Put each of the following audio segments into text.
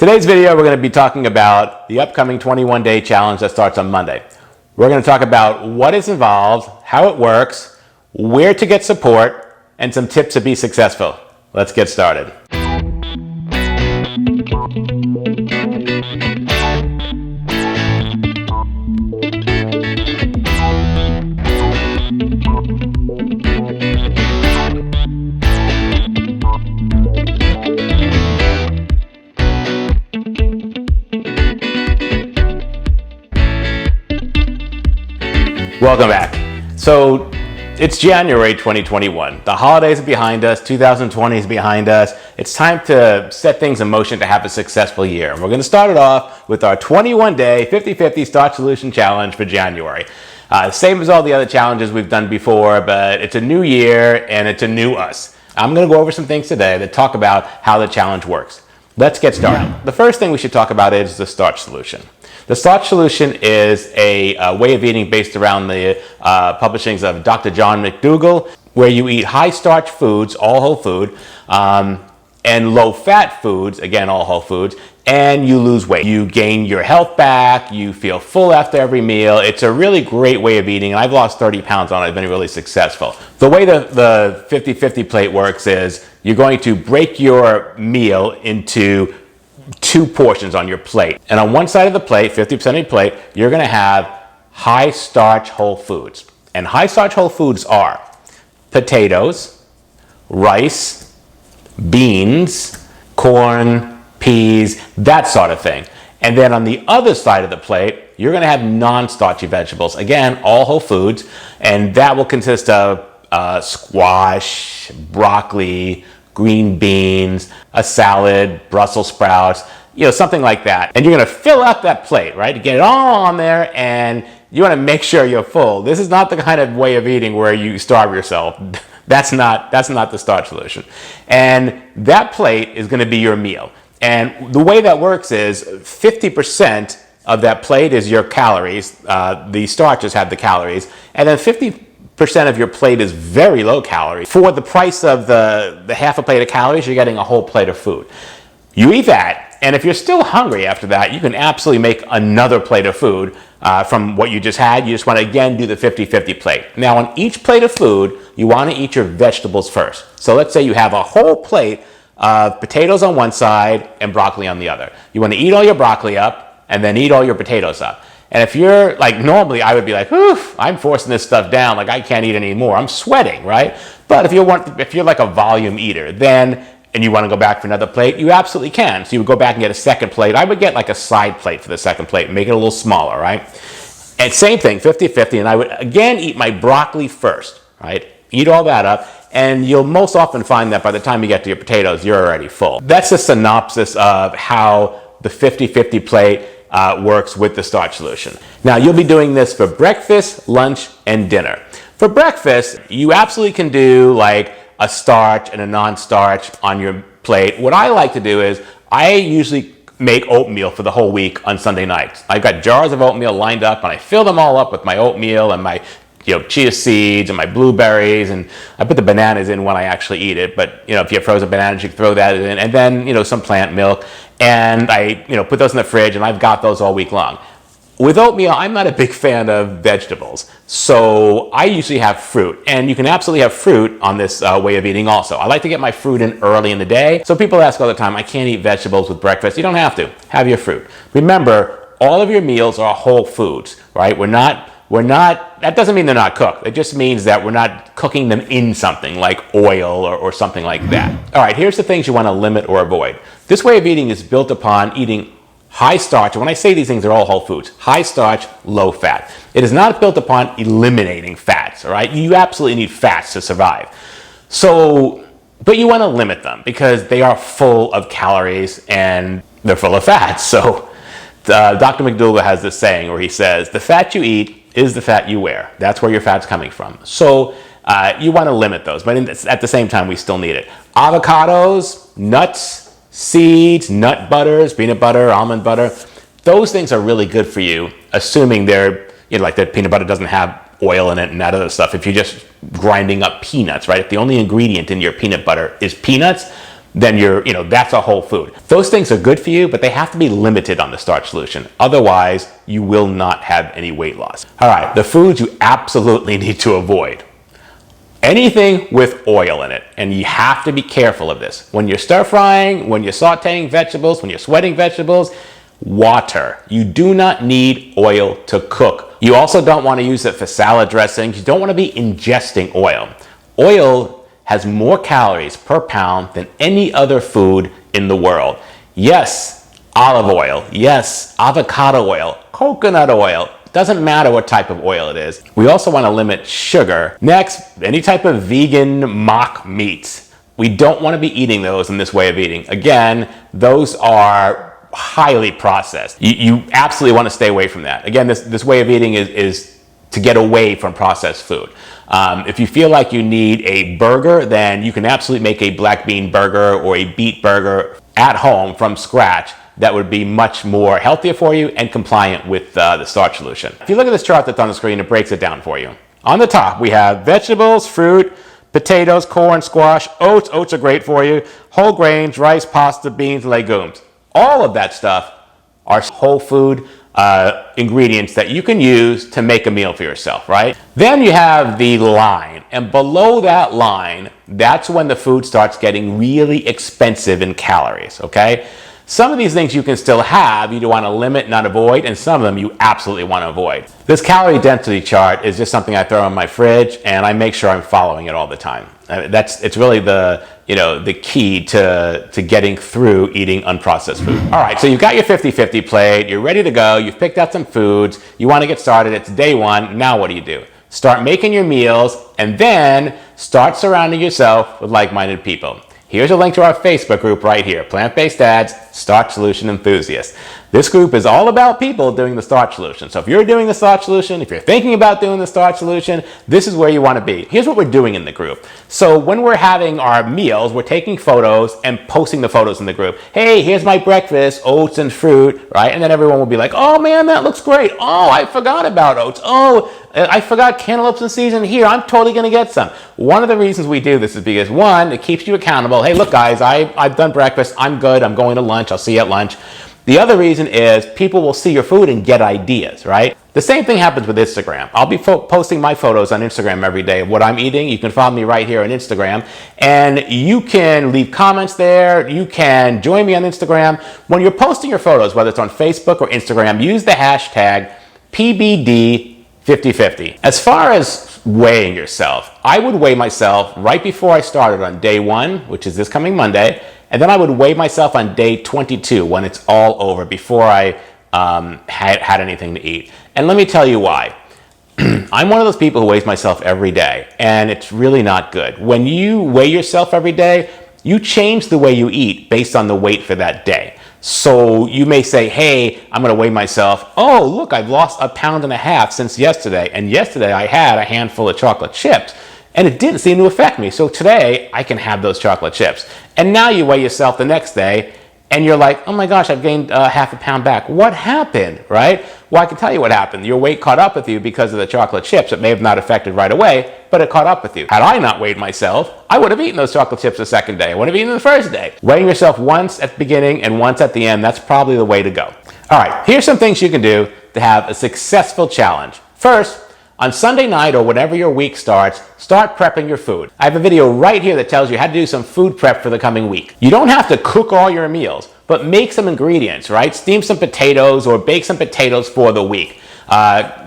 Today's video, we're going to be talking about the upcoming 21-day challenge that starts on Monday. We're going to talk about what is involved, how it works, where to get support, and some tips to be successful. Let's get started. Welcome back. So it's January 2021. The holidays are behind us. 2020 is behind us. It's time to set things in motion to have a successful year. And we're going to start it off with our 21-day 50-50 Starch Solution challenge for January. Same as all the other challenges we've done before, but it's a new year and it's a new us. I'm going to go over some things today that talk about how the challenge works. Let's get started. The first thing we should talk about is the Starch Solution. The Starch Solution is a way of eating based around the publishings of Dr. John Mcdougal, where you eat high starch foods, all whole food, and low fat foods, again, all whole foods, and you lose weight. You gain your health back, you feel full after every meal. It's a really great way of eating, and I've lost 30 pounds on it. I've been really successful. The way the 50-50 plate works is you're going to break your meal into two portions on your plate. And on one side of the plate, 50% of your plate, you're going to have high starch whole foods. And high starch whole foods are potatoes, rice, beans, corn, peas, that sort of thing. And then on the other side of the plate, you're going to have non-starchy vegetables. Again, all whole foods. And that will consist of squash, broccoli, green beans, a salad, Brussels sprouts, something like that. And you're going to fill up that plate, right? To get it all on there, and you want to make sure you're full. This is not the kind of way of eating where you starve yourself. That's not the Starch Solution. And that plate is going to be your meal. And the way that works is 50% of that plate is your calories. The starches have the calories. And then 50% of your plate is very low calorie. For the price of the half a plate of calories, you're getting a whole plate of food. You eat that, and if you're still hungry after that, you can absolutely make another plate of food from what you just had. You just want to, again, do the 50-50 plate. Now, on each plate of food, you want to eat your vegetables first. So let's say you have a whole plate of potatoes on one side and broccoli on the other. You want to eat all your broccoli up and then eat all your potatoes up. And if you're like, normally I would be like, oof, I'm forcing this stuff down, like I can't eat anymore. I'm sweating, right? But if you're like a volume eater, then, and you want to go back for another plate, you absolutely can. So you would go back and get a second plate. I would get like a side plate for the second plate and make it a little smaller, right? And same thing, 50-50, and I would again eat my broccoli first, right? Eat all that up, and you'll most often find that by the time you get to your potatoes, you're already full. That's a synopsis of how the 50-50 plate works with the Starch Solution. Now, you'll be doing this for breakfast, lunch, and dinner. For breakfast, you absolutely can do like a starch and a non-starch on your plate. What I like to do is I usually make oatmeal for the whole week on Sunday nights. I've got jars of oatmeal lined up, and I fill them all up with my oatmeal and my chia seeds and my blueberries, and I put the bananas in when I actually eat it. But if you have frozen bananas, you can throw that in, and then some plant milk. And I put those in the fridge, and I've got those all week long. With oatmeal, I'm not a big fan of vegetables, so I usually have fruit. And you can absolutely have fruit on this way of eating also. I like to get my fruit in early in the day. So people ask all the time, I can't eat vegetables with breakfast. You don't have to. Have your fruit. Remember, all of your meals are whole foods, right? That doesn't mean they're not cooked. It just means that we're not cooking them in something like oil or something like that. All right, here's the things you want to limit or avoid. This way of eating is built upon eating high starch. And when I say these things, they're all whole foods. High starch, low fat. It is not built upon eliminating fats, all right? You absolutely need fats to survive. But you want to limit them because they are full of calories and they're full of fats. So Dr. Mcdougall has this saying where he says, the fat you eat is the fat you wear. That's where your fat's coming from. So you want to limit those, but at the same time, we still need it. Avocados, nuts, seeds, nut butters, peanut butter, almond butter, those things are really good for you, assuming like that peanut butter doesn't have oil in it and that other stuff. If you're just grinding up peanuts, right? If the only ingredient in your peanut butter is peanuts, then that's a whole food. Those things are good for you, but they have to be limited on the starch solution. Otherwise, you will not have any weight loss. All right, the foods you absolutely need to avoid. Anything with oil in it, and you have to be careful of this. When you're stir frying, when you're sauteing vegetables, when you're sweating vegetables, water. You do not need oil to cook. You also don't want to use it for salad dressings. You don't want to be ingesting oil. Oil has more calories per pound than any other food in the world. Yes, olive oil. Yes, avocado oil, coconut oil. Doesn't matter what type of oil it is. We also want to limit sugar. Next, any type of vegan mock meats. We don't want to be eating those in this way of eating. Again, those are highly processed. You absolutely want to stay away from that. Again, this way of eating is to get away from processed food. If you feel like you need a burger, then you can absolutely make a black bean burger or a beet burger at home from scratch. That would be much more healthier for you and compliant with the starch solution. If you look at this chart that's on the screen, it breaks it down for you. On the top, we have vegetables, fruit, potatoes, corn, squash, oats. Oats are great for you. Whole grains, rice, pasta, beans, legumes. All of that stuff are whole food ingredients that you can use to make a meal for yourself, right? Then you have the line, and below that line, that's when the food starts getting really expensive in calories, okay? Some of these things you can still have, you want to limit, not avoid, and some of them you absolutely want to avoid. This calorie density chart is just something I throw in my fridge, and I make sure I'm following it all the time. It's really the key to getting through eating unprocessed food. All right, so you've got your 50-50 plate, you're ready to go, you've picked out some foods, you want to get started, it's day one. Now what do? Start making your meals, and then start surrounding yourself with like-minded people. Here's a link to our Facebook group right here, Plant-Based Dads, Starch Solution Enthusiasts. This group is all about people doing the starch solution. So if you're doing the starch solution, if you're thinking about doing the starch solution, this is where you want to be. Here's what we're doing in the group. So when we're having our meals, we're taking photos and posting the photos in the group. Hey, here's my breakfast, oats and fruit, right? And then everyone will be like, oh man, that looks great. Oh, I forgot about oats. Oh, I forgot cantaloupes in season. Here, I'm totally going to get some. One of the reasons we do this is because, one, it keeps you accountable. Hey, look, guys, I've done breakfast. I'm good. I'm going to lunch. I'll see you at lunch. The other reason is people will see your food and get ideas, right? The same thing happens with Instagram. I'll be posting my photos on Instagram every day of what I'm eating. You can follow me right here on Instagram, and you can leave comments there. You can join me on Instagram. When you're posting your photos, whether it's on Facebook or Instagram, use the hashtag PBD5050. As far as weighing yourself, I would weigh myself right before I started on day one, which is this coming Monday, and then I would weigh myself on day 22 when it's all over, before I had anything to eat. And let me tell you why. I'm one of those people who weighs myself every day, and it's really not good. When you weigh yourself every day, you change the way you eat based on the weight for that day. So you may say, hey, I'm going to weigh myself. Oh, look, I've lost 1.5 pounds since yesterday. And yesterday I had a handful of chocolate chips, and it didn't seem to affect me. So today I can have those chocolate chips. And now you weigh yourself the next day, and you're like, oh my gosh, I've gained 0.5 pound back. What happened, right? Well, I can tell you what happened. Your weight caught up with you because of the chocolate chips. It may have not affected right away, but it caught up with you. Had I not weighed myself, I would have eaten those chocolate chips the second day. I would have eaten them the first day. Weighing yourself once at the beginning and once at the end, that's probably the way to go. All right, here's some things you can do to have a successful challenge. First, on Sunday night or whenever your week starts, start prepping your food. I have a video right here that tells you how to do some food prep for the coming week. You don't have to cook all your meals, but make some ingredients, right? Steam some potatoes or bake some potatoes for the week.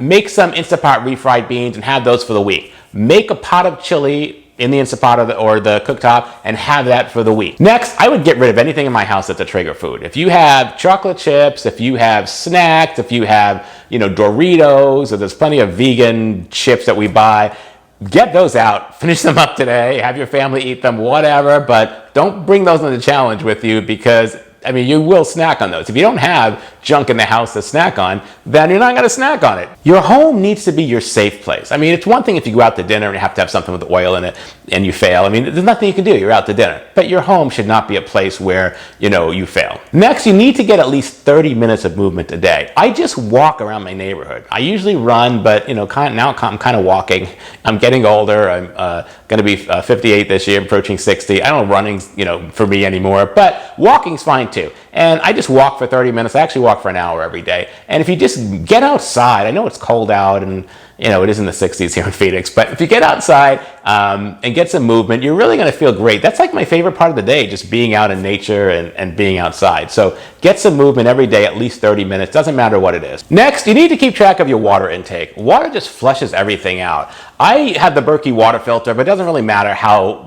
Make some Instapot refried beans and have those for the week. Make a pot of chili in the Instapot or the cooktop and have that for the week. Next, I would get rid of anything in my house that's a trigger food. If you have chocolate chips, if you have snacks, if you have, Doritos, or there's plenty of vegan chips that we buy, get those out, finish them up today, have your family eat them, whatever, but don't bring those in the challenge with you, because I mean, you will snack on those. If you don't have junk in the house to snack on, then you're not going to snack on it. Your home needs to be your safe place. I mean, it's one thing if you go out to dinner and you have to have something with oil in it and you fail. I mean, there's nothing you can do. You're out to dinner. But your home should not be a place where, you fail. Next, you need to get at least 30 minutes of movement a day. I just walk around my neighborhood. I usually run, but now I'm kind of walking. I'm getting older. I'm going to be 58 this year, approaching 60. I don't know running's, for me anymore, but walking's fine too. And I just walk for 30 minutes. I actually walk for an hour every day. And if you just get outside, I know it's cold out and it is in the 60s here in Phoenix, but if you get outside and get some movement, you're really going to feel great. That's like my favorite part of the day, just being out in nature and being outside. So get some movement every day, at least 30 minutes. Doesn't matter what it is. Next, you need to keep track of your water intake. Water just flushes everything out. I have the Berkey water filter, but it doesn't really matter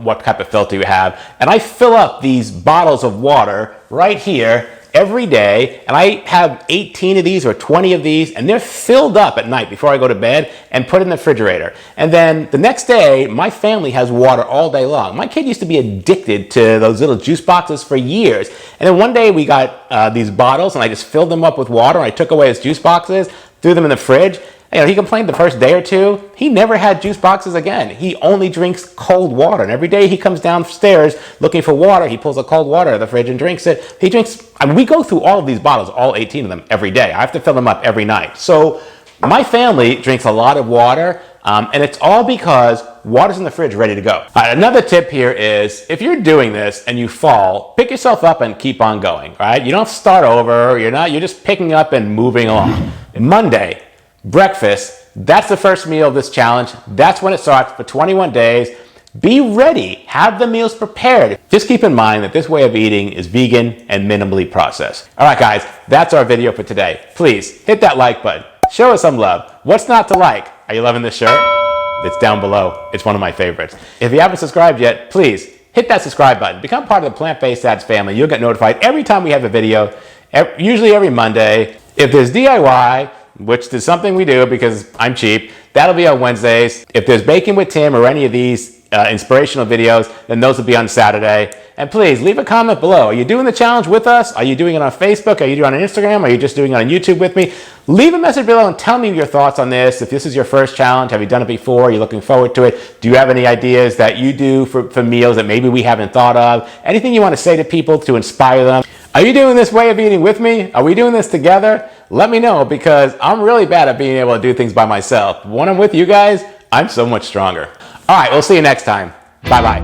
what type of filter you have. And I fill up these bottles of water right here every day, and I have 18 of these or 20 of these, and they're filled up at night before I go to bed and put in the refrigerator. And then the next day, my family has water all day long. My kid used to be addicted to those little juice boxes for years. And then one day we got these bottles, and I just filled them up with water, and I took away his juice boxes, threw them in the fridge. He complained the first day or two. He never had juice boxes again. He only drinks cold water. And every day he comes downstairs looking for water. He pulls a cold water out of the fridge and drinks it. We go through all of these bottles, all 18 of them, every day. I have to fill them up every night. So my family drinks a lot of water, and it's all because water's in the fridge ready to go. All right, another tip here is if you're doing this and you fall, pick yourself up and keep on going, right? You don't start over. You're just picking up and moving along. Monday, breakfast, that's the first meal of this challenge. That's when it starts for 21 days. Be ready. Have the meals prepared. Just keep in mind that this way of eating is vegan and minimally processed. All right, guys, that's our video for today. Please hit that like button. Show us some love. What's not to like? Are you loving this shirt? It's down below. It's one of my favorites. If you haven't subscribed yet, please hit that subscribe button. Become part of the Plant-Based Dads family. You'll get notified every time we have a video, usually every Monday. If there's DIY, which is something we do because I'm cheap, that'll be on Wednesdays. If there's Baking with Tim or any of these inspirational videos, then those will be on Saturday. And please leave a comment below. Are you doing the challenge with us? Are you doing it on Facebook? Are you doing it on Instagram? Are you just doing it on YouTube with me? Leave a message below and tell me your thoughts on this. If this is your first challenge, have you done it before? Are you looking forward to it? Do you have any ideas that you do for meals that maybe we haven't thought of? Anything you want to say to people to inspire them? Are you doing this way of eating with me? Are we doing this together? Let me know, because I'm really bad at being able to do things by myself. When I'm with you guys, I'm so much stronger. All right, we'll see you next time. Bye-bye.